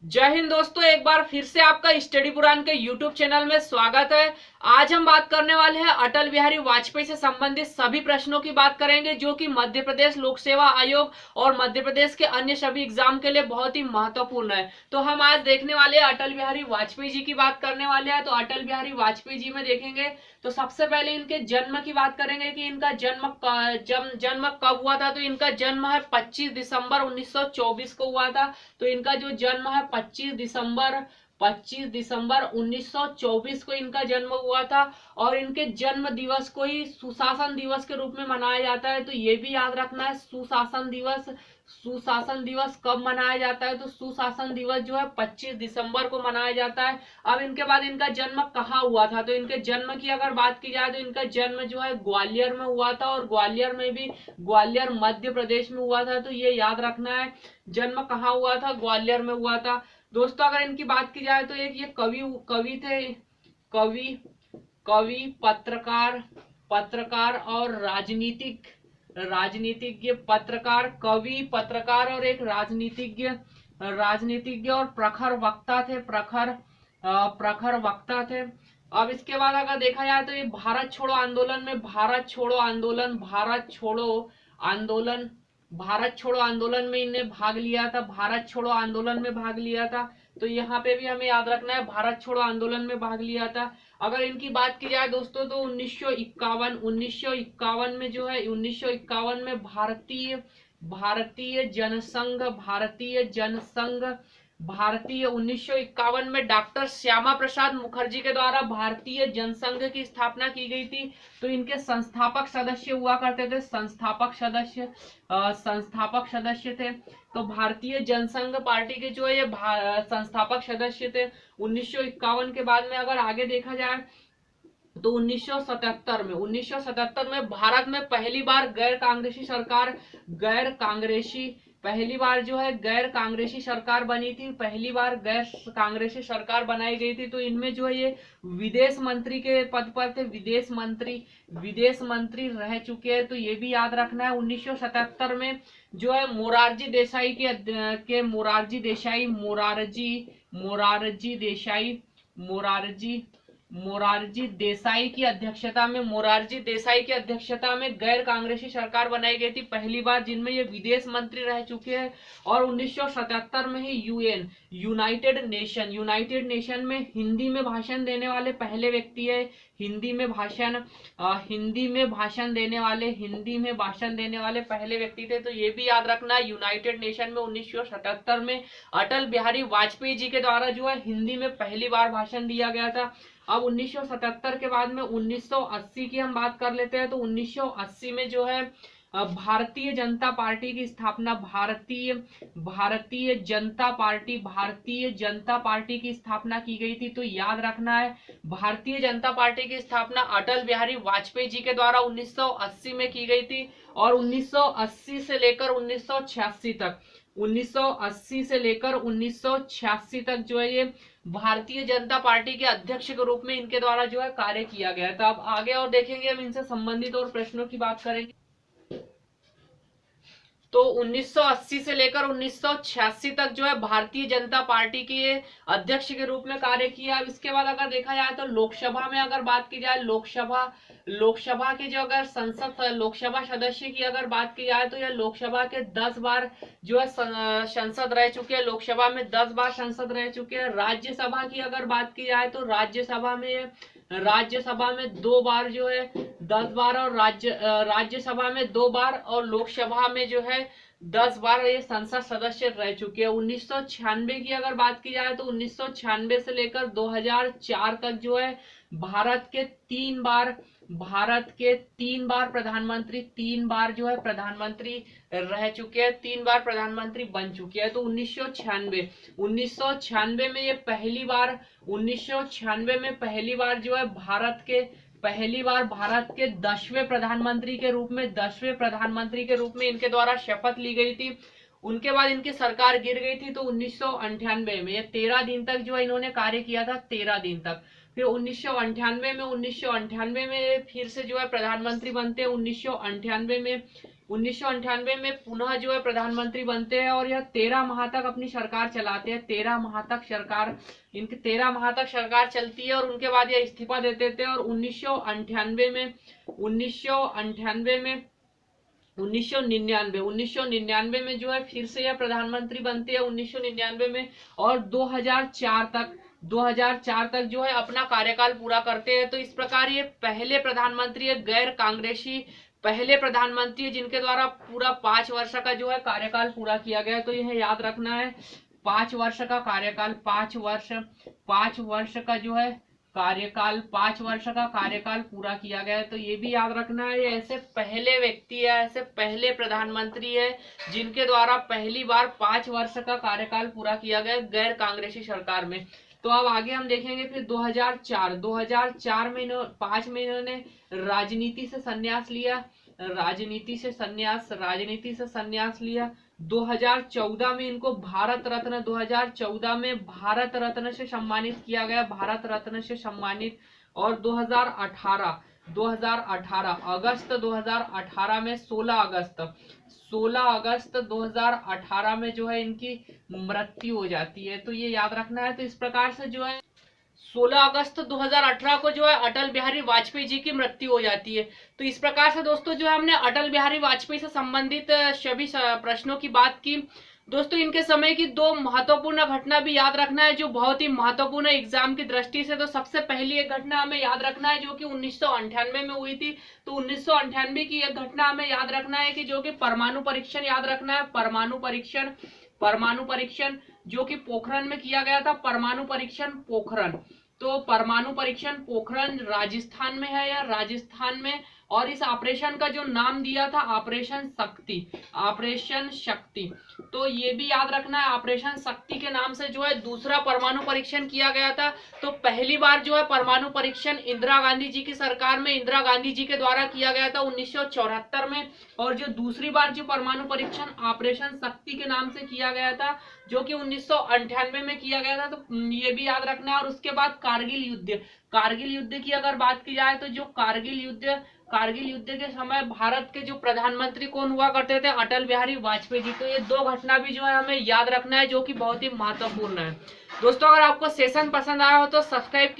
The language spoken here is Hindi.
जय हिंद दोस्तों, एक बार फिर से आपका स्टडी पुराण के यूट्यूब चैनल में स्वागत है। आज हम बात करने वाले हैं अटल बिहारी वाजपेयी से संबंधित सभी प्रश्नों की बात करेंगे, जो कि मध्य प्रदेश लोक सेवा आयोग और मध्य प्रदेश के अन्य सभी एग्जाम के लिए बहुत ही महत्वपूर्ण है। तो हम आज देखने वाले हैं अटल बिहारी वाजपेयी जी की बात करने वाले हैं। तो अटल बिहारी वाजपेयी जी में देखेंगे तो सबसे पहले इनके जन्म की बात करेंगे कि इनका जन्म कब हुआ था। तो इनका जन्म है 25 दिसंबर 1924 को हुआ था। तो इनका जो जन्म है 25 दिसंबर 1924 को इनका जन्म हुआ था। और इनके जन्म दिवस को ही सुशासन दिवस के रूप में मनाया जाता है। तो ये भी याद रखना है, सुशासन दिवस कब मनाया जाता है। तो सुशासन दिवस जो है 25 दिसंबर को मनाया जाता है। अब इनके बाद इनका जन्म कहाँ हुआ था। तो इनके जन्म की अगर बात की जाए तो इनका जन्म जो है ग्वालियर में हुआ था। और ग्वालियर में भी ग्वालियर मध्य प्रदेश में हुआ था। तो ये याद रखना है, जन्म कहाँ हुआ था, ग्वालियर में हुआ था। दोस्तों अगर इनकी बात की जाए तो एक ये कवि कवि थे। कवि कवि पत्रकार पत्रकार और राजनीतिज्ञ पत्रकार, कवि पत्रकार और एक राजनीतिज्ञ और प्रखर वक्ता थे। प्रखर वक्ता थे। अब इसके बाद अगर देखा जाए तो ये आंदोलन भारत छोड़ो आंदोलन में इन्हें भाग लिया था। भारत छोड़ो आंदोलन में भाग लिया था। तो यहाँ पे भी हमें याद रखना है, भारत छोड़ो आंदोलन में भाग लिया था। अगर इनकी बात की जाए दोस्तों तो 1951 में जो है 1951 में भारतीय 1951 में डॉक्टर श्यामा प्रसाद मुखर्जी के द्वारा भारतीय जनसंघ की स्थापना की गई थी। तो इनके संस्थापक सदस्य हुआ करते थे, संस्थापक सदस्य थे। तो भारतीय जनसंघ पार्टी के जो है ये संस्थापक सदस्य थे 1951 के बाद में। अगर आगे देखा जाए तो 1977 में भारत में पहली बार पहली बार जो है गैर कांग्रेसी सरकार बनी थी। पहली बार गैर कांग्रेसी सरकार बनाई गई थी। तो इनमें जो है ये विदेश मंत्री के पद पर थे, विदेश मंत्री रह चुके हैं। तो ये भी याद रखना है। 1977 में जो है मोरारजी देसाई मोरारजी देसाई की अध्यक्षता में गैर कांग्रेसी सरकार बनाई गई थी पहली बार, जिनमें ये विदेश मंत्री रह चुके हैं। और 1977 में ही यूनाइटेड नेशन में हिंदी में भाषण देने वाले पहले व्यक्ति है। हिंदी में भाषण देने वाले पहले व्यक्ति थे। तो ये भी याद रखना, यूनाइटेड नेशन में 1977 में अटल बिहारी वाजपेयी जी के द्वारा जो है हिंदी में पहली बार भाषण दिया गया था। अब 1977 के बाद में 1980 की हम बात कर लेते हैं। तो 1980 में जो है भारतीय जनता पार्टी की स्थापना भारतीय जनता पार्टी की स्थापना की गई थी। तो याद रखना है, भारतीय जनता पार्टी की स्थापना अटल बिहारी वाजपेयी जी के द्वारा 1980 में की गई थी। और 1980 से लेकर 1986 तक जो है ये भारतीय जनता पार्टी के अध्यक्ष के रूप में इनके द्वारा जो है कार्य किया गया था। अब आगे और देखेंगे, हम इनसे संबंधित और प्रश्नों की बात करेंगे। तो 1980 से लेकर 1986 तक जो है भारतीय जनता पार्टी के अध्यक्ष के रूप में कार्य किया। अब इसके बाद अगर देखा जाए तो लोकसभा में अगर बात की जाए, लोकसभा के जो अगर लोकसभा सदस्य की अगर बात की जाए तो यह लोकसभा के 10 बार जो है संसद रह चुके हैं। लोकसभा में 10 बार संसद रह चुके हैं। राज्यसभा की अगर बात की जाए तो राज्यसभा में 2 बार जो है 10 बार, और राज्यसभा में 2 बार, और लोकसभा में जो है 10 बार ये संसद सदस्य रह चुके हैं। 1996 की अगर बात की जाए तो 1996 से लेकर 2004 तक जो है भारत के 3 बार प्रधानमंत्री रह चुके हैं, 3 बार प्रधानमंत्री बन चुके हैं। तो 1996 में ये पहली बार 1996 में पहली बार जो है भारत के 10वें प्रधानमंत्री के रूप में इनके द्वारा शपथ ली गई थी। उनके बाद इनकी सरकार गिर गई थी। तो 1998 में ये 13 दिन तक जो है इन्होंने कार्य किया था, 13 दिन तक। फिर 1998 में फिर से जो है प्रधानमंत्री बनते हैं। 1998 में 1998 में पुनः जो है प्रधानमंत्री बनते हैं और यह 13 माह तक अपनी सरकार चलाते हैं। 13 माह तक सरकार, इनकी 13 माह तक सरकार चलती है और उनके बाद यह इस्तीफा दे देते हैं। और 1999 में जो है फिर से यह प्रधानमंत्री बनते हैं 1999 में। और 2004 तक जो है अपना कार्यकाल पूरा करते हैं। तो इस प्रकार ये पहले प्रधानमंत्री है, गैर कांग्रेसी पहले प्रधानमंत्री है जिनके द्वारा पूरा 5 वर्ष का जो है कार्यकाल पूरा किया गया है। तो यह याद रखना है, 5 वर्ष का कार्यकाल, 5 वर्ष का जो है कार्यकाल, 5 वर्ष का कार्यकाल पूरा किया गया है। तो ये भी याद रखना है, ऐसे पहले व्यक्ति है, ऐसे पहले प्रधानमंत्री है जिनके द्वारा पहली बार 5 वर्ष का कार्यकाल पूरा किया गया गैर कांग्रेसी सरकार में। तो अब आगे हम देखेंगे फिर 2004 में 5 में इन्होंने राजनीति से संन्यास लिया। 2014 में इनको भारत रत्न 2014 में भारत रत्न से सम्मानित किया गया, भारत रत्न से सम्मानित। और 2018 अगस्त 2018 में 16 अगस्त 2018 में जो है इनकी मृत्यु हो जाती है। तो ये याद रखना है। तो इस प्रकार से जो है 16 अगस्त 2018 को जो है अटल बिहारी वाजपेयी जी की मृत्यु हो जाती है। तो इस प्रकार से दोस्तों जो है हमने अटल बिहारी वाजपेयी से संबंधित सभी प्रश्नों की बात की। दोस्तों इनके समय की 2 महत्वपूर्ण घटना भी याद रखना है जो बहुत ही महत्वपूर्ण है एग्जाम की दृष्टि से। तो सबसे पहली एक घटना हमें याद रखना है जो कि 1998 में हुई थी। तो 1998 की एक घटना हमें याद रखना है कि जो कि परमाणु परीक्षण याद रखना है। परमाणु परीक्षण जो कि पोखरण में किया गया था, परमाणु परीक्षण पोखरण। तो परमाणु परीक्षण पोखरण राजस्थान में है, या राजस्थान में। और इस ऑपरेशन का जो नाम दिया था ऑपरेशन शक्ति। तो ये भी याद रखना है, ऑपरेशन शक्ति के नाम से जो है दूसरा परमाणु परीक्षण किया गया था। तो पहली बार जो है परमाणु परीक्षण इंदिरा गांधी जी की सरकार में, इंदिरा गांधी जी के द्वारा किया गया था 1974 में। और जो दूसरी बार जो परमाणु परीक्षण ऑपरेशन शक्ति के नाम से किया गया था जो कि 1998 में किया गया था। तो ये भी याद रखना है। और उसके बाद कारगिल युद्ध की अगर बात की जाए तो जो कारगिल युद्ध के समय भारत के जो प्रधानमंत्री कौन हुआ करते थे, अटल बिहारी वाजपेयी जी। तो ये 2 घटना भी जो है हमें याद रखना है जो कि बहुत ही महत्वपूर्ण है। दोस्तों अगर आपको सेशन पसंद आया हो तो सब्सक्राइब